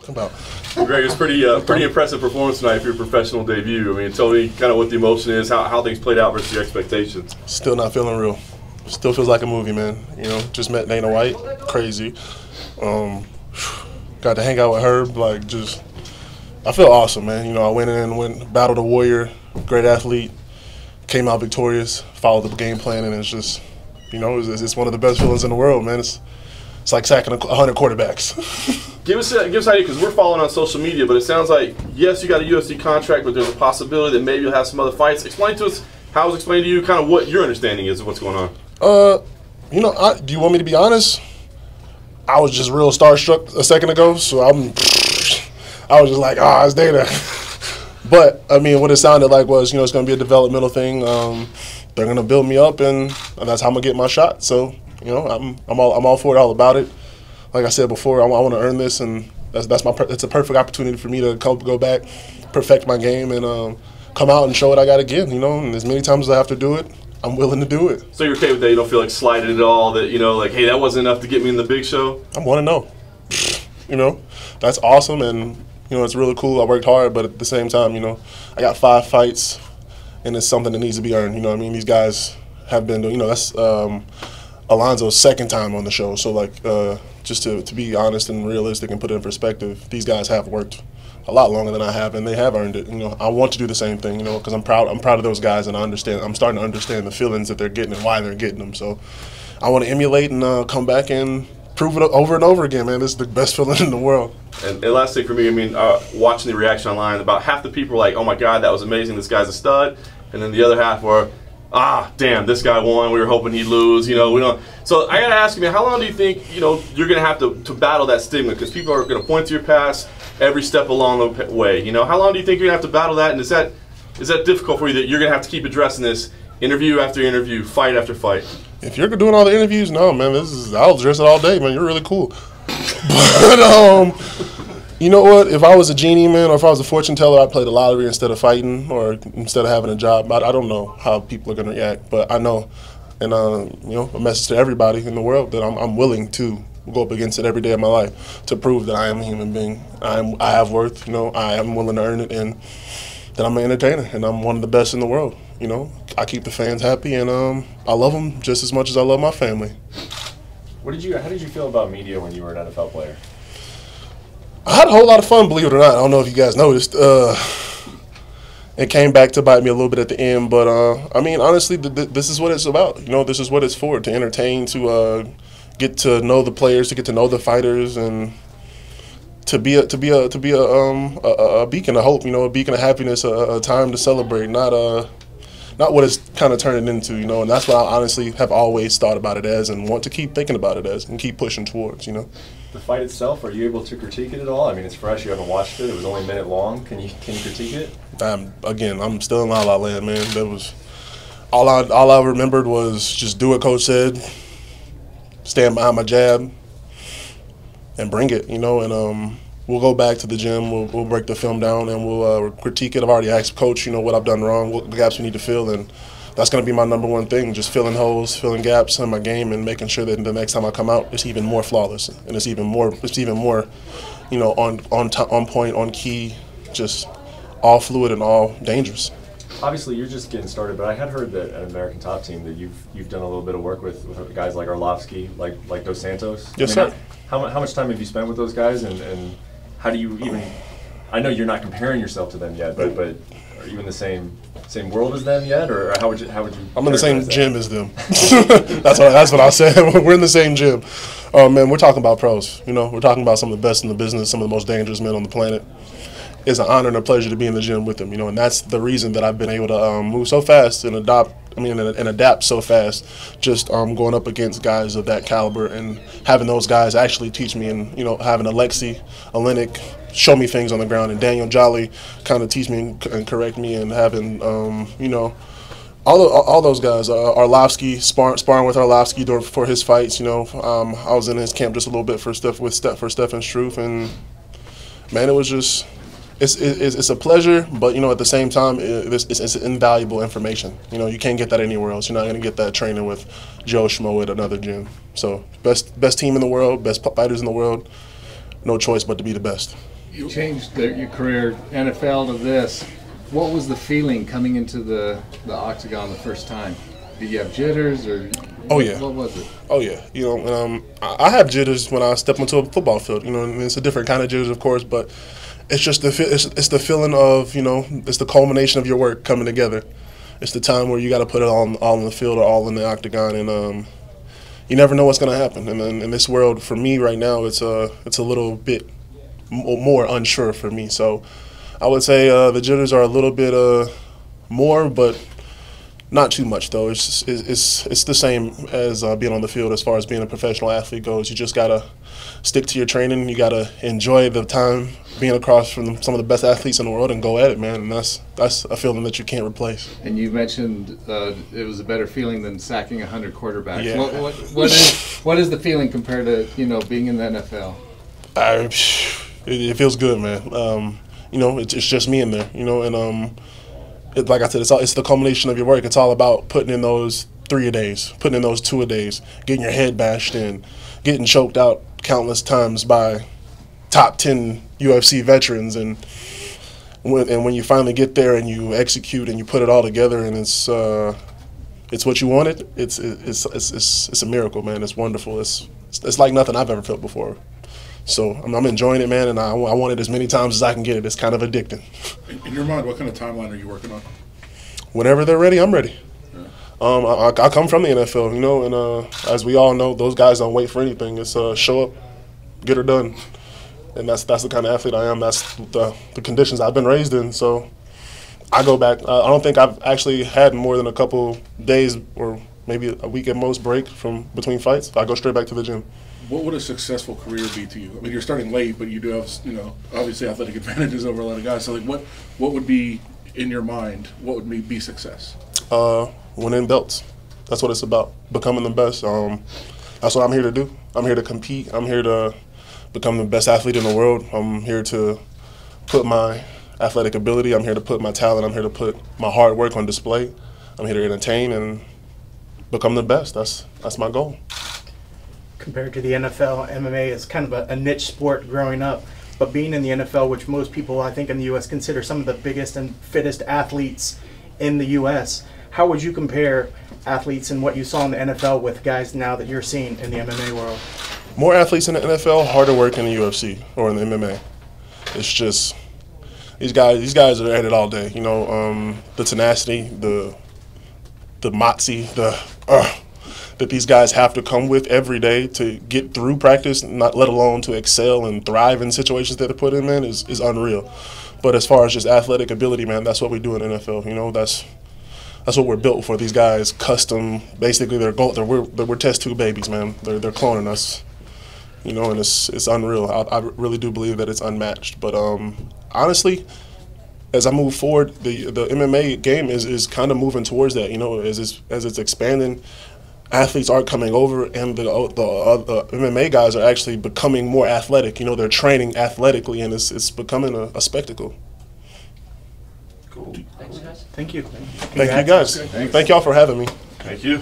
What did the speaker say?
talking about? Well, Greg, it's pretty impressive performance tonight for your professional debut. I mean, tell me kind of what the emotion is, how things played out versus your expectations. Still not feeling real. Still feels like a movie, man. You know, just met Dana White, crazy. Got to hang out with Herb, like just. I feel awesome, man. You know, I went in, battled a warrior, great athlete, came out victorious, followed the game plan, and it's just, you know, it's one of the best feelings in the world, man. It's like sacking 100 quarterbacks. Give us an idea, because we're following on social media, but it sounds like, yes, you got a UFC contract, but there's a possibility that maybe you'll have some other fights. Explain to us, how was explained to you, kind of what your understanding is of what's going on. You know, do you want me to be honest? I was just real starstruck a second ago, so I was just like, it's Dana. But, I mean, what it sounded like was, you know, it's going to be a developmental thing. They're going to build me up, and that's how I'm going to get my shot. So, you know, I'm all for it, all about it. Like I said before, I want to earn this, and it's a perfect opportunity for me to go back, perfect my game, and come out and show what I got again, you know. And as many times as I have to do it, I'm willing to do it. So you're okay with that? You don't feel like slighted at all? That, you know, like, hey, that wasn't enough to get me in the big show? I want to know. You know, that's awesome, and you know, it's really cool. I worked hard, but at the same time, you know, I got 5 fights, and it's something that needs to be earned. You know what I mean? These guys have been doing, you know, that's Alonzo's 2nd time on the show. So, like, just to be honest and realistic and put it in perspective, these guys have worked a lot longer than I have, and they have earned it. You know, I want to do the same thing, you know, because I'm proud of those guys, and I'm starting to understand the feelings that they're getting and why they're getting them. So I want to emulate and come back and prove it over and over again, man. This is the best feeling in the world. And last thing for me, I mean, watching the reaction online, about half the people were like, oh my God, that was amazing, this guy's a stud. And then the other half were, damn, this guy won, we were hoping he'd lose, you know, we don't. So I gotta ask you, man, how long do you think, you know, you're gonna have to battle that stigma? Because people are gonna point to your past every step along the way, you know. How long do you think you're gonna have to battle that? And is that difficult for you, that you're gonna have to keep addressing this interview after interview, fight after fight? If you're doing all the interviews, no, man, I'll address it all day, man. You're really cool. But you know what? If I was a genie, man, or if I was a fortune teller, I'd play the lottery instead of fighting or instead of having a job. I don't know how people are going to react, but I know, and you know, a message to everybody in the world that I'm willing to go up against it every day of my life to prove that I am a human being. I have worth. You know, I am willing to earn it, and that I'm an entertainer, and I'm one of the best in the world. You know, I keep the fans happy, and I love them just as much as I love my family. How did you feel about media when you were an NFL player? I had a whole lot of fun, believe it or not. I don't know if you guys noticed. It came back to bite me a little bit at the end, but I mean, honestly, this is what it's about. You know, this is what it's for, to entertain, to get to know the players, to get to know the fighters, and to be a beacon of hope. You know, a beacon of happiness, a time to celebrate, not what it's kind of turning into, you know. And that's what I honestly have always thought about it as, and want to keep thinking about it as, and keep pushing towards, you know. The fight itself, are you able to critique it at all? I mean, it's fresh, you haven't watched it, it was only a minute long. Can you critique it? Again, I'm still in La La Land, man. That was all I remembered was just do what Coach said, stand behind my jab, and bring it, you know. And we'll go back to the gym, we'll break the film down, and we'll critique it. I've already asked Coach, you know, what I've done wrong, what gaps we need to fill, and that's going to be my #1 thing, just filling holes, filling gaps in my game, and making sure that the next time I come out, it's even more flawless, and it's even more, you know, on point, on key, just all fluid and all dangerous. Obviously, you're just getting started, but I had heard that at American Top Team that you've done a little bit of work with guys like Arlovsky, like Dos Santos. Yes, I mean, sir. How much time have you spent with those guys, and how do you even? I know you're not comparing yourself to them yet, but are you in the same world as them yet, or how would you? I'm in the same gym as them. that's what I said. We're in the same gym. Man, we're talking about pros. You know, we're talking about some of the best in the business, some of the most dangerous men on the planet. It's an honor and a pleasure to be in the gym with them. You know, and that's the reason that I've been able to move so fast and adapt so fast. Just going up against guys of that caliber, and having those guys actually teach me, and you know, having Alexi, Olenek show me things on the ground, and Daniel Jolly kind of teach me and correct me, and having you know, all those guys. Arlovsky, sparring with Arlovsky for his fights. You know, I was in his camp just a little bit for Stefan Struth, and man, it was just. It's a pleasure, but you know, at the same time, it's invaluable information. You know, you can't get that anywhere else. You're not going to get that training with Joe Schmo at another gym. So best team in the world, best fighters in the world. no choice but to be the best. You changed your career NFL to this. What was the feeling coming into the octagon the first time? Did you have jitters or? Oh yeah. What was it? Oh yeah. You know, I have jitters when I step onto a football field. You know, and it's a different kind of jitters, of course, but it's just it's the feeling of, you know, it's the culmination of your work coming together. It's the time where you got to put it all in the field or all in the octagon, and you never know what's going to happen. And in this world, for me right now, it's a little bit more unsure for me. So I would say the jitters are a little bit more, but not too much though. It's the same as being on the field as far as being a professional athlete goes. You just gotta stick to your training. You gotta enjoy the time being across from some of the best athletes in the world and go at it, man. And that's a feeling that you can't replace. And you mentioned it was a better feeling than sacking 100 quarterbacks. Yeah. What is the feeling compared to, you know, being in the NFL? It feels good, man. You know, it's just me in there. You know, and like I said, it's the culmination of your work. It's all about putting in those 3 a days, putting in those 2 a days, getting your head bashed in, getting choked out countless times by top 10 UFC veterans, and when you finally get there and you execute and you put it all together and it's what you wanted, it's a miracle, man. It's wonderful. It's like nothing I've ever felt before. So I'm enjoying it, man, and I want it as many times as I can get it. It's kind of addicting. In your mind, what kind of timeline are you working on? Whenever they're ready, I'm ready. Yeah. I come from the NFL, you know, and as we all know, those guys don't wait for anything. It's show up, get her done, and that's the kind of athlete I am. That's the conditions I've been raised in. So I go back. I don't think I've actually had more than a couple days or maybe a week at most break from between fights. I go straight back to the gym. What would a successful career be to you? I mean, you're starting late, but you do have, you know, obviously athletic advantages over a lot of guys. So, like, what would be in your mind? What would be success? Winning belts. That's what it's about. Becoming the best. That's what I'm here to do. I'm here to compete. I'm here to become the best athlete in the world. I'm here to put my athletic ability. I'm here to put my talent. I'm here to put my hard work on display. I'm here to entertain and become the best. That's my goal. Compared to the NFL, MMA is kind of a niche sport growing up. But being in the NFL, which most people I think in the U.S. consider some of the biggest and fittest athletes in the U.S., how would you compare athletes and what you saw in the NFL with guys now that you're seeing in the MMA world? More athletes in the NFL, harder work in the UFC or in the MMA. It's just these guys are at it all day. You know, the tenacity, the moxie, that these guys have to come with every day to get through practice, not let alone to excel and thrive in situations that they're put in, man, is unreal. But as far as just athletic ability, man, that's what we do in the NFL. You know, that's what we're built for. These guys, custom, basically, we're test tube babies, man. They're cloning us. You know, and it's unreal. I really do believe that it's unmatched. But honestly, as I move forward, the MMA game is kind of moving towards that. You know, as it's expanding. Athletes are coming over, and the MMA guys are actually becoming more athletic. You know, they're training athletically, and it's becoming a spectacle. Cool. Thanks, guys. Thank you. Thank you, guys. Thank y'all for having me. Thank you.